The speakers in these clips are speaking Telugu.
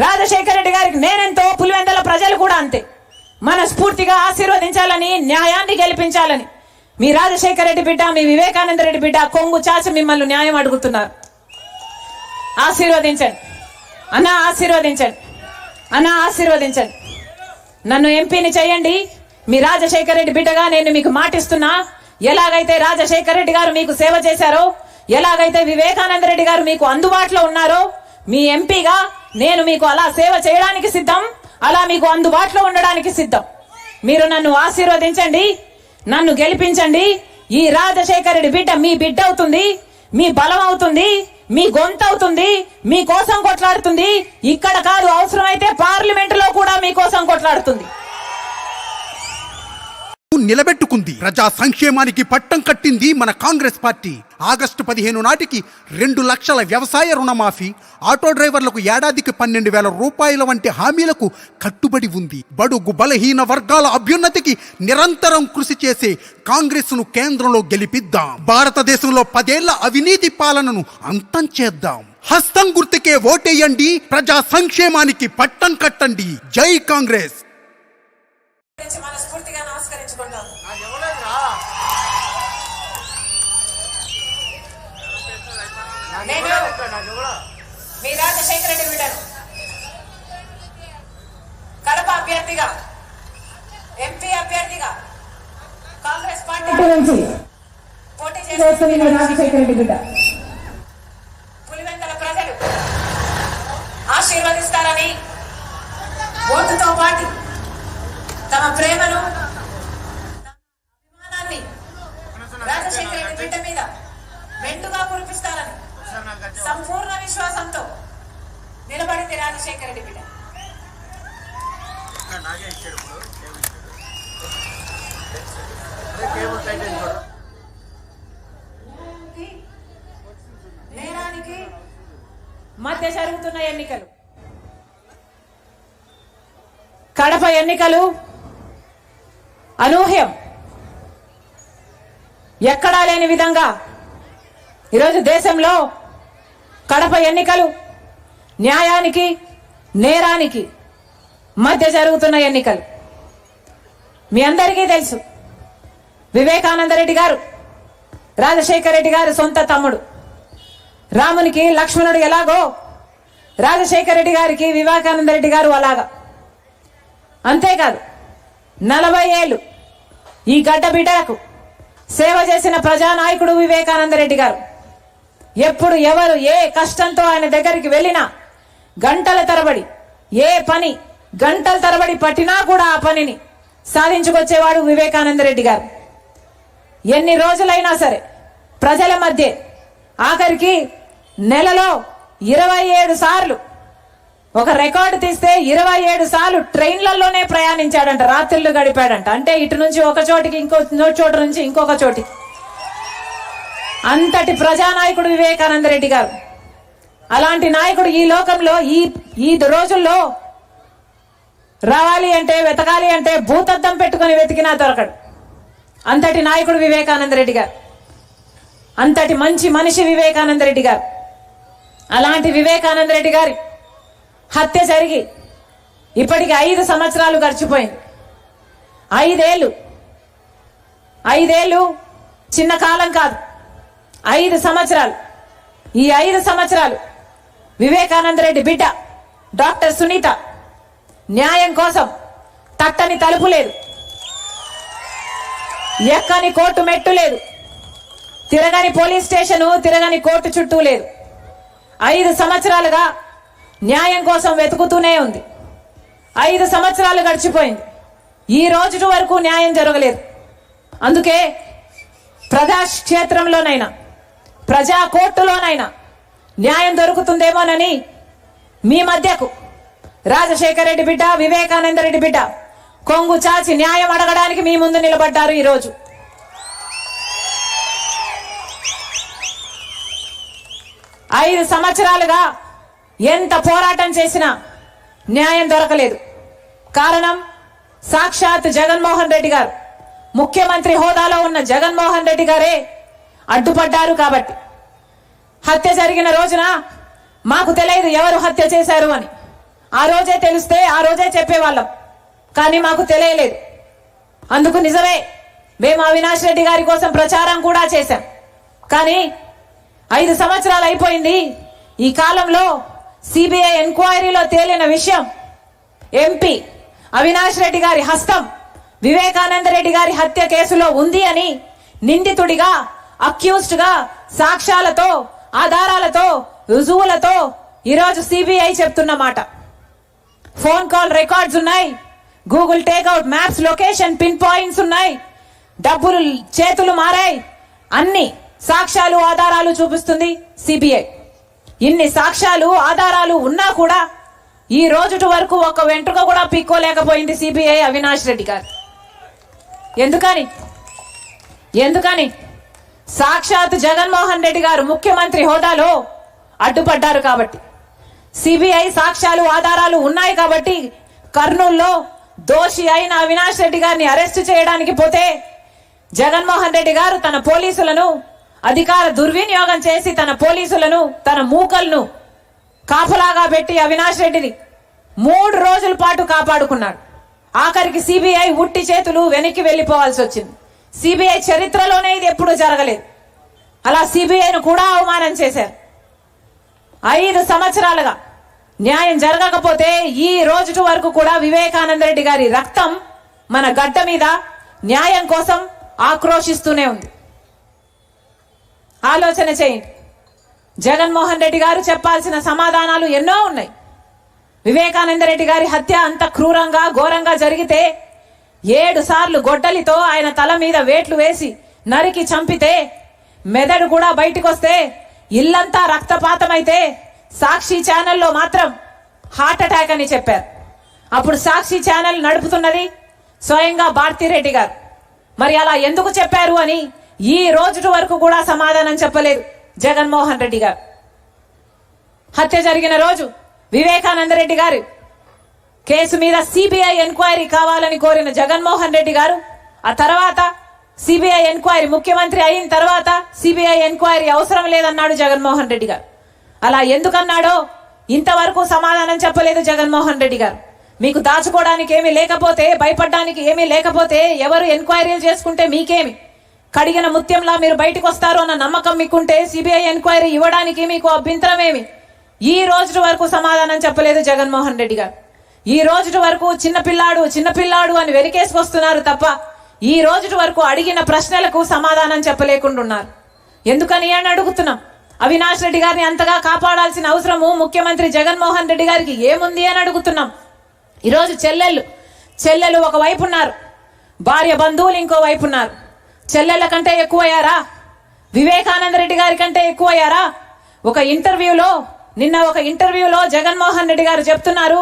రాజశేఖర రెడ్డి గారికి నేనెంతో, పులివెందుల ప్రజలు కూడా అంతే మనస్ఫూర్తిగా ఆశీర్వదించాలని, న్యాయాన్ని గెలిపించాలని మీ రాజశేఖర రెడ్డి బిడ్డ, మీ వివేకానంద రెడ్డి బిడ్డ కొంగు చాచి మిమ్మల్ని న్యాయం అడుగుతున్నారు. ఆశీర్వదించండి అన్నా, ఆశీర్వదించండి అన్నా, ఆశీర్వదించండి. నన్ను ఎంపీని చేయండి. మీ రాజశేఖర రెడ్డి బిడ్డగా నేను మీకు మాటిస్తున్నా. ఎలాగైతే రాజశేఖర రెడ్డి గారు మీకు సేవ చేశారో, ఎలాగైతే వివేకానంద రెడ్డి గారు మీకు అందుబాటులో ఉన్నారో, మీ ఎంపీగా నేను మీకు అలా సేవ చేయడానికి సిద్ధం, అలా మీకు అందుబాటులో ఉండడానికి సిద్ధం. మీరు నన్ను ఆశీర్వదించండి, నన్ను గెలిపించండి. ఈ రాజశేఖర రెడ్డి బిడ్డ మీ బిడ్డ అవుతుంది, మీ బలం అవుతుంది, మీ గొంతు అవుతుంది, మీ కోసం కొట్లాడుతుంది. ఇక్కడ కాదు, అవసరమైతే పార్లమెంటులో కూడా మీకోసం కొట్లాడుతుంది. నిలబెట్టుకుంది. ప్రజా సంక్షేమానికి పట్టం కట్టింది మన కాంగ్రెస్ పార్టీ. ఆగస్టు 15 నాటికి 2 లక్షల వ్యవసాయ రుణమాఫీ, ఆటో డ్రైవర్లకు ఏడాదికి 12,000 రూపాయల వంటి హామీలకు కట్టుబడి ఉంది. బడుగు బలహీన వర్గాల అభ్యున్నతికి నిరంతరం కృషి చేసే కాంగ్రెస్ ను కేంద్రంలో గెలిపిద్దాం. భారతదేశంలో 10 ఏళ్ల అవినీతి పాలనను అంతం చేద్దాం. హస్తం గుర్తుకే ఓటేయండి. ప్రజా సంక్షేమానికి పట్టం కట్టండి. జై కాంగ్రెస్. మనస్ఫూర్తిగా నమస్కరించుకుంటాను. నేను మీ రాజశేఖర రెడ్డి బిడ్డను కడప అభ్యర్థిగా, ఎంపీ అభ్యర్థిగా కాంగ్రెస్ పార్టీ నుంచి పోటీ చేస్తున్న రాజశేఖర రెడ్డి బిడ్డ. పులివెందుల ప్రజలు ఆశీర్వదిస్తారని, ఓటుతో పాటు తమ ప్రేమను, అభిమానాన్ని రాజశేఖర రెడ్డి బిడ్డ మీద మెండుగా కురిపిస్తారని సంపూర్ణ విశ్వాసంతో నిలబడింది రాజశేఖర రెడ్డి బిడ్డ. నేరానికి మధ్య జరుగుతున్న ఎన్నికలు, కడప ఎన్నికలు అనూహ్యం. ఎక్కడా లేని విధంగా ఈరోజు దేశంలో కడప ఎన్నికలు న్యాయానికి, నేరానికి మధ్య జరుగుతున్న ఎన్నికలు. మీ అందరికీ తెలుసు, వివేకానంద రెడ్డి గారు రాజశేఖర రెడ్డి గారు సొంత తమ్ముడు. రామునికి లక్ష్మణుడు ఎలాగో రాజశేఖర రెడ్డి గారికి వివేకానంద రెడ్డి గారు అలాగా. అంతేకాదు, 40 ఏళ్ళు ఈ గడ్డ బిడ్డలకు సేవ చేసిన ప్రజానాయకుడు వివేకానంద రెడ్డి గారు. ఎప్పుడు ఎవరు ఏ కష్టంతో ఆయన దగ్గరికి వెళ్ళినా గంటల తరబడి, ఏ పని గంటల తరబడి పట్టినా కూడా ఆ పనిని సాధించుకొచ్చేవాడు వివేకానంద రెడ్డి గారు. ఎన్ని రోజులైనా సరే ప్రజల మధ్య, ఆఖరికి నెలలో 27 సార్లు, ఒక రికార్డు తీస్తే 27 సార్లు ట్రైన్లలోనే ప్రయాణించాడంట, రాత్రులు గడిపాడంట. అంటే ఇటు నుంచి ఒక చోటికి ఇంకో చోటు నుంచి ఇంకొక చోటికి. అంతటి ప్రజానాయకుడు వివేకానంద రెడ్డి గారు. అలాంటి నాయకుడు ఈ లోకంలో ఈ రోజుల్లో రావాలి అంటే, వెతకాలి అంటే భూతద్దం పెట్టుకుని వెతికినా దొరకడు. అంతటి నాయకుడు వివేకానంద రెడ్డి గారు. అంతటి మంచి మనిషి వివేకానంద రెడ్డి గారు. అలాంటి వివేకానంద రెడ్డి గారి హత్య జరిగి ఇప్పటికి 5 సంవత్సరాలు గడిచిపోయింది. 5 ఏళ్ళు చిన్న కాలం కాదు, 5 సంవత్సరాలు. ఈ 5 సంవత్సరాలు వివేకానంద రెడ్డి బిడ్డ డాక్టర్ సునీత న్యాయం కోసం తట్టని తలుపు లేదు, ఎక్కని కోర్టు మెట్టు లేదు, తిరగని పోలీస్ స్టేషను, తిరగని కోర్టు చుట్టూ లేదు. 5 సంవత్సరాలుగా న్యాయం కోసం వెతుకుతూనే ఉంది. 5 సంవత్సరాలు గడిచిపోయింది. ఈ రోజు వరకు న్యాయం జరగలేదు. అందుకే ప్రజాక్షేత్రంలోనైనా, ప్రజా కోర్టులోనైనా న్యాయం దొరుకుతుందేమోనని మీ మధ్యకు రాజశేఖర రెడ్డి బిడ్డ, వివేకానంద రెడ్డి బిడ్డ కొంగు చాచి న్యాయం అడగడానికి మీ ముందు నిలబడ్డారు. ఈరోజు 5 సంవత్సరాలుగా ఎంత పోరాటం చేసినా న్యాయం దొరకలేదు. కారణం సాక్షాత్ జగన్మోహన్ రెడ్డి గారు, ముఖ్యమంత్రి హోదాలో ఉన్న జగన్మోహన్ రెడ్డి గారే అడ్డుపడ్డారు. కాబట్టి హత్య జరిగిన రోజున మాకు తెలియదు ఎవరు హత్య చేశారు అని. ఆ రోజే తెలిస్తే ఆ రోజే చెప్పేవాళ్ళం, కానీ మాకు తెలియలేదు. అందుకు నిజమే, మేము అవినాష్ రెడ్డి గారి కోసం ప్రచారం కూడా చేశాం. కానీ 5 సంవత్సరాలు అయిపోయింది. ఈ కాలంలో సిబిఐ ఎంక్వైరీలో తేలిన విషయం, ఎంపీ అవినాష్ రెడ్డి గారి హస్తం వివేకానంద రెడ్డి గారి హత్య కేసులో ఉంది అని నిందితుడిగా, అక్యూజ్డ్ గా సాక్ష్యాలతో, ఆధారాలతో, రుజువులతో ఈరోజు సిబిఐ చెప్తున్న మాట. ఫోన్ కాల్ రికార్డ్స్ ఉన్నాయి, Google takeout maps location pin points ఉన్నాయి, డబ్బులు చేతులు మారాయి, అన్ని సాక్ష్యాలు ఆధారాలు చూపిస్తుంది సిబిఐ. ఇన్ని సాక్ష్యాలు ఆధారాలు ఉన్నా కూడా ఈ రోజుటి వరకు ఒక వెంట్రుక కూడా పీక్కోలేకపోయింది సిబిఐ అవినాష్ రెడ్డి గారు. ఎందుకని సాక్షాత్ జగన్మోహన్ రెడ్డి గారు ముఖ్యమంత్రి హోదాలో అడ్డుపడ్డారు కాబట్టి. సిబిఐ సాక్ష్యాలు ఆధారాలు ఉన్నాయి కాబట్టి కర్నూలులో దోషి అయిన అవినాష్ రెడ్డి గారిని అరెస్టు చేయడానికి పోతే జగన్మోహన్ రెడ్డి గారు తన పోలీసులను అధికార దుర్వినియోగం చేసి తన పోలీసులను, తన మూకలను కాపలాగా పెట్టి అవినాష్ రెడ్డిని 3 రోజుల పాటు కాపాడుకున్నాడు. ఆఖరికి సిబిఐ ఉట్టి చేతులు వెనక్కి వెళ్లిపోవాల్సి వచ్చింది. సిబిఐ చరిత్రలోనే ఇది ఎప్పుడూ జరగలేదు. అలా సిబిఐను కూడా అవమానం చేశారు. 5 సంవత్సరాలుగా న్యాయం జరగకపోతే ఈ రోజు వరకు కూడా వివేకానంద రెడ్డి గారి రక్తం మన గడ్డ మీద న్యాయం కోసం ఆక్రోశిస్తూనే ఉంది. ఆలోచన చేయండి. జగన్మోహన్ రెడ్డి గారు చెప్పాల్సిన సమాధానాలు ఎన్నో ఉన్నాయి. వివేకానంద రెడ్డి గారి హత్య అంత క్రూరంగా, ఘోరంగా జరిగితే 7 సార్లు గొడ్డలితో ఆయన తల మీద వేట్లు వేసి నరికి చంపితే, మెదడు కూడా బయటకు వస్తే, ఇల్లంతా రక్తపాతమైతే సాక్షి ఛానల్లో మాత్రం హార్ట్ అటాక్ అని చెప్పారు. అప్పుడు సాక్షి ఛానల్ నడుపుతున్నది స్వయంగా భారతిరెడ్డి గారు. మరి అలా ఎందుకు చెప్పారు అని ఈ రోజు వరకు కూడా సమాధానం చెప్పలేదు జగన్మోహన్ రెడ్డి గారు. హత్య జరిగిన రోజు వివేకానంద రెడ్డి గారు కేసు మీద సిబిఐ ఎంక్వైరీ కావాలని కోరిన జగన్మోహన్ రెడ్డి గారు, ఆ తర్వాత సిబిఐ ఎంక్వైరీ, ముఖ్యమంత్రి అయిన తర్వాత సిబిఐ ఎంక్వైరీ అవసరం లేదన్నాడు జగన్మోహన్ రెడ్డి గారు. అలా ఎందుకన్నాడో ఇంతవరకు సమాధానం చెప్పలేదు జగన్మోహన్ రెడ్డి గారు. మీకు దాచుకోవడానికి ఏమీ లేకపోతే, భయపడడానికి ఏమీ లేకపోతే, ఎవరు ఎంక్వైరీలు చేసుకుంటే మీకేమి, కడిగిన ముత్యంలా మీరు బయటకు వస్తారు అన్న నమ్మకం మీకుంటే సిబిఐ ఎంక్వైరీ ఇవ్వడానికి మీకు అభ్యంతరమేమి? ఈ రోజు వరకు సమాధానం చెప్పలేదు జగన్మోహన్ రెడ్డి గారు. ఈ రోజు వరకు చిన్నపిల్లాడు అని వెరికేసుకొస్తున్నారు తప్ప ఈ రోజు వరకు అడిగిన ప్రశ్నలకు సమాధానం చెప్పలేకుండా ఉన్నారు. ఎందుకని అని అడుగుతున్నాం. అవినాష్ రెడ్డి గారిని అంతగా కాపాడాల్సిన అవసరము ముఖ్యమంత్రి జగన్మోహన్ రెడ్డి గారికి ఏముంది అని అడుగుతున్నాం. ఈరోజు చెల్లెలు ఒక వైపు ఉన్నారు, భార్య బంధువులు ఇంకో వైపు ఉన్నారు. చెల్లెళ్ళ కంటే ఎక్కువయ్యారా? వివేకానంద రెడ్డి గారి కంటే ఎక్కువయ్యారా? నిన్న ఒక ఇంటర్వ్యూలో జగన్మోహన్ రెడ్డి గారు చెప్తున్నారు,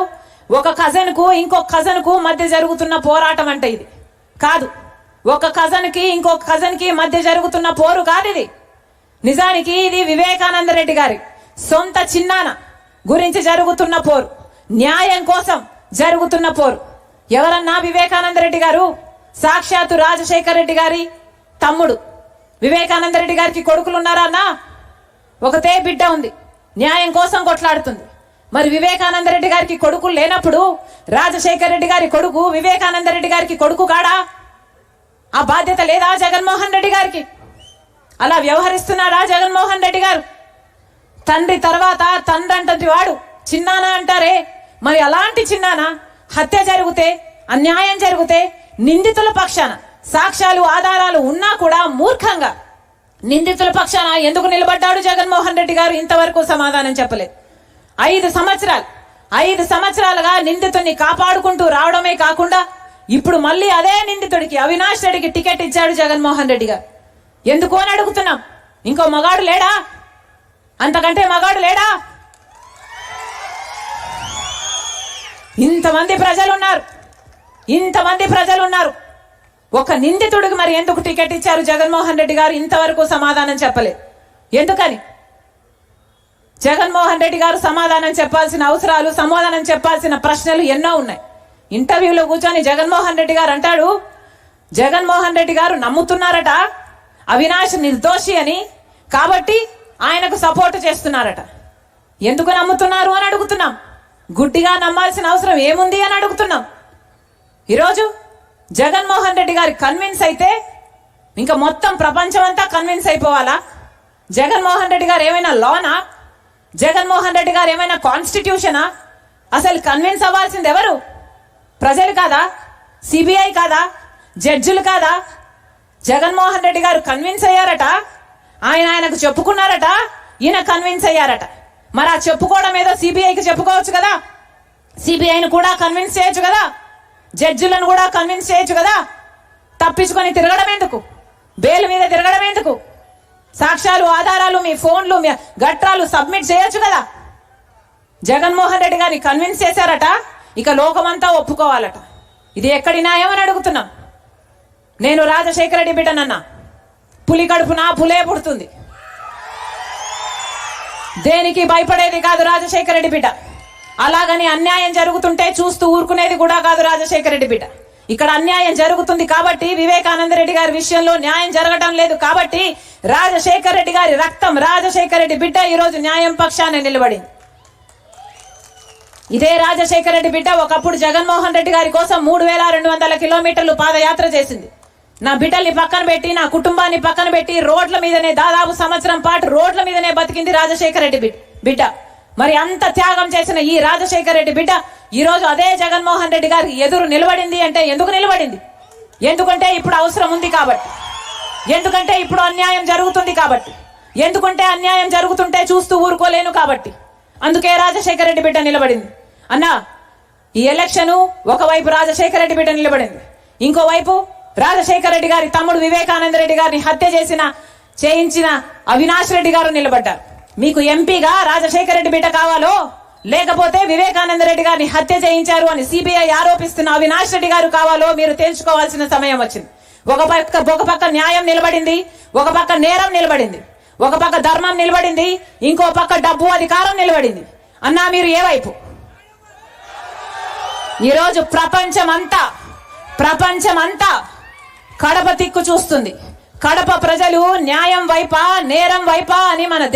ఒక కజన్ కు ఇంకొక కజన్ కు మధ్య జరుగుతున్న పోరాటం అంటే ఇది కాదు. ఒక కజన్ కి ఇంకొక కజన్ కి మధ్య జరుగుతున్న పోరు కాదు ఇది. నిజానికి ఇది వివేకానంద రెడ్డి గారి సొంత చిన్నాన గురించి జరుగుతున్న పోరు, న్యాయం కోసం జరుగుతున్న పోరు. ఎవరన్నా వివేకానంద రెడ్డి గారు సాక్షాత్తు రాజశేఖర్ రెడ్డి గారి తమ్ముడు. వివేకానంద రెడ్డి గారికి కొడుకులు ఉన్నారా అన్నా? ఒకతే బిడ్డ ఉంది, న్యాయం కోసం కొట్లాడుతుంది. మరి వివేకానంద రెడ్డి గారికి కొడుకులు లేనప్పుడు రాజశేఖర్ రెడ్డి గారి కొడుకు వివేకానంద రెడ్డి గారికి కొడుకు కాడా? ఆ బాధ్యత లేదా జగన్మోహన్ రెడ్డి గారికి? అలా వ్యవహరిస్తున్నాడా జగన్మోహన్ రెడ్డి గారు? తండ్రి తర్వాత తండ్రి అంటది వాడు చిన్నానా అంటారే, మరి అలాంటి చిన్నానా హత్య జరిగితే, అన్యాయం జరిగితే నిందితుల పక్షాన సాక్ష్యాలు ఆధారాలు ఉన్నా కూడా మూర్ఖంగా నిందితుల పక్షాన ఎందుకు నిలబడ్డాడు జగన్మోహన్ రెడ్డి గారు? ఇంతవరకు సమాధానం చెప్పలేదు. 5 సంవత్సరాలుగా నిందితుడిని కాపాడుకుంటూ రావడమే కాకుండా ఇప్పుడు మళ్ళీ అదే నిందితుడికి, అవినాష్ రెడ్డికి టికెట్ ఇచ్చాడు జగన్మోహన్ రెడ్డి గారు. ఎందుకు అని అడుగుతున్నాం. ఇంకో మగాడు లేడా? అంతకంటే మగాడు లేడా? ఇంతమంది ప్రజలు ఉన్నారు, ఒక నిందితుడికి మరి ఎందుకు టికెట్ ఇచ్చారు జగన్మోహన్ రెడ్డి గారు? ఇంతవరకు సమాధానం చెప్పలేదు. ఎందుకని? జగన్మోహన్ రెడ్డి గారు సమాధానం చెప్పాల్సిన అవసరాలు, సమాధానం చెప్పాల్సిన ప్రశ్నలు ఎన్నో ఉన్నాయి. ఇంటర్వ్యూలో కూర్చొని జగన్మోహన్ రెడ్డి గారు అంటాడు, జగన్మోహన్ రెడ్డి గారు నమ్ముతున్నారట అవినాష్ నిర్దోషి అని, కాబట్టి ఆయనకు సపోర్ట్ చేస్తున్నారట. ఎందుకు నమ్ముతున్నారు అని అడుగుతున్నాం. గుడ్డిగా నమ్మాల్సిన అవసరం ఏముంది అని అడుగుతున్నాం. ఈరోజు జగన్మోహన్ రెడ్డి గారి కన్విన్స్ అయితే ఇంకా మొత్తం ప్రపంచం అంతా కన్విన్స్ అయిపోవాలా? జగన్మోహన్ రెడ్డి గారు ఏమైనా లానా? జగన్మోహన్ రెడ్డి గారు ఏమైనా కాన్స్టిట్యూషనా? అసలు కన్విన్స్ అవ్వాల్సింది ఎవరు? ప్రజలు కాదా? సిబిఐ కాదా? జడ్జిలు కాదా? జగన్మోహన్ రెడ్డి గారు కన్విన్స్ అయ్యారట, ఆయనకు చెప్పుకున్నారట, ఈయన కన్విన్స్ అయ్యారట. మరి ఆ చెప్పుకోవడం ఏదో సిబిఐకి చెప్పుకోవచ్చు కదా, సిబిఐని కూడా కన్విన్స్ చేయొచ్చు కదా, జడ్జిలను కూడా కన్విన్స్ చేయొచ్చు కదా. తప్పించుకొని తిరగడం ఎందుకు? బెయిల్ మీద తిరగడం ఎందుకు? సాక్ష్యాలు, ఆధారాలు, మీ ఫోన్లు, మీ గట్రాలు సబ్మిట్ చేయొచ్చు కదా. జగన్మోహన్ రెడ్డి గారిని కన్విన్స్ చేశారట, ఇక లోకమంతా ఒప్పుకోవాలట. ఇది ఎక్కడి న్యాయం అని అడుగుతున్నా. నేను రాజశేఖర రెడ్డి బిడ్డనన్నా, పులి కడుపున పులే పుడుతుంది. దేనికి భయపడేది కాదు రాజశేఖర రెడ్డి బిడ్డ. అలాగని అన్యాయం జరుగుతుంటే చూస్తూ ఊరుకునేది కూడా కాదు రాజశేఖర రెడ్డి బిడ్డ. ఇక్కడ అన్యాయం జరుగుతుంది కాబట్టి, వివేకానంద రెడ్డి గారి విషయంలో న్యాయం జరగటం లేదు కాబట్టి, రాజశేఖర రెడ్డి గారి రక్తం, రాజశేఖర రెడ్డి బిడ్డ ఈరోజు న్యాయం పక్షాన నిలబడింది. ఇదే రాజశేఖర రెడ్డి బిడ్డ ఒకప్పుడు జగన్మోహన్ రెడ్డి గారి కోసం 3200 కిలోమీటర్లు పాదయాత్ర చేసింది. నా బిడ్డల్ని పక్కన పెట్టి, నా కుటుంబాన్ని పక్కన పెట్టి, రోడ్ల మీదనే దాదాపు సంవత్సరం పాటు రోడ్ల మీదనే బతికింది రాజశేఖర రెడ్డి బిడ్డ. మరి అంత త్యాగం చేసిన ఈ రాజశేఖర రెడ్డి బిడ్డ ఈ రోజు అదే జగన్మోహన్ రెడ్డి గారికి ఎదురు నిలబడింది అంటే ఎందుకు నిలబడింది? ఎందుకంటే ఇప్పుడు అవసరం ఉంది కాబట్టి, ఎందుకంటే ఇప్పుడు అన్యాయం జరుగుతుంది కాబట్టి, ఎందుకంటే అన్యాయం జరుగుతుంటే చూస్తూ ఊరుకోలేను కాబట్టి, అందుకే రాజశేఖర రెడ్డి బిడ్డ నిలబడింది. అన్నా, ఈ ఎలక్షన్ ఒకవైపు రాజశేఖర రెడ్డి బిడ్డ నిలబడింది, ఇంకోవైపు రాజశేఖర రెడ్డి గారి తమ్ముడు వివేకానంద రెడ్డి గారిని హత్య చేయించిన అవినాష్ రెడ్డి గారు నిలబడ్డారు. మీకు ఎంపీగా రాజశేఖర రెడ్డి బిడ్డ కావాలో, లేకపోతే వివేకానంద రెడ్డి గారిని హత్య చేయించారు అని సిబిఐ ఆరోపిస్తున్న అవినాష్ రెడ్డి గారు కావాలో మీరు తెలుసుకోవాల్సిన సమయం వచ్చింది. ఒక పక్క న్యాయం నిలబడింది, ఒక పక్క నేరం నిలబడింది, ఒక పక్క ధర్మం నిలబడింది, ఇంకో పక్క డబ్బు, అధికారం నిలబడింది. అన్నా, మీరు ఏ వైపు? ఈరోజు ప్రపంచమంతా కడప తిక్కు చూస్తుంది. కడప ప్రజలు న్యాయం వైపా, నేరం వైపా అని మన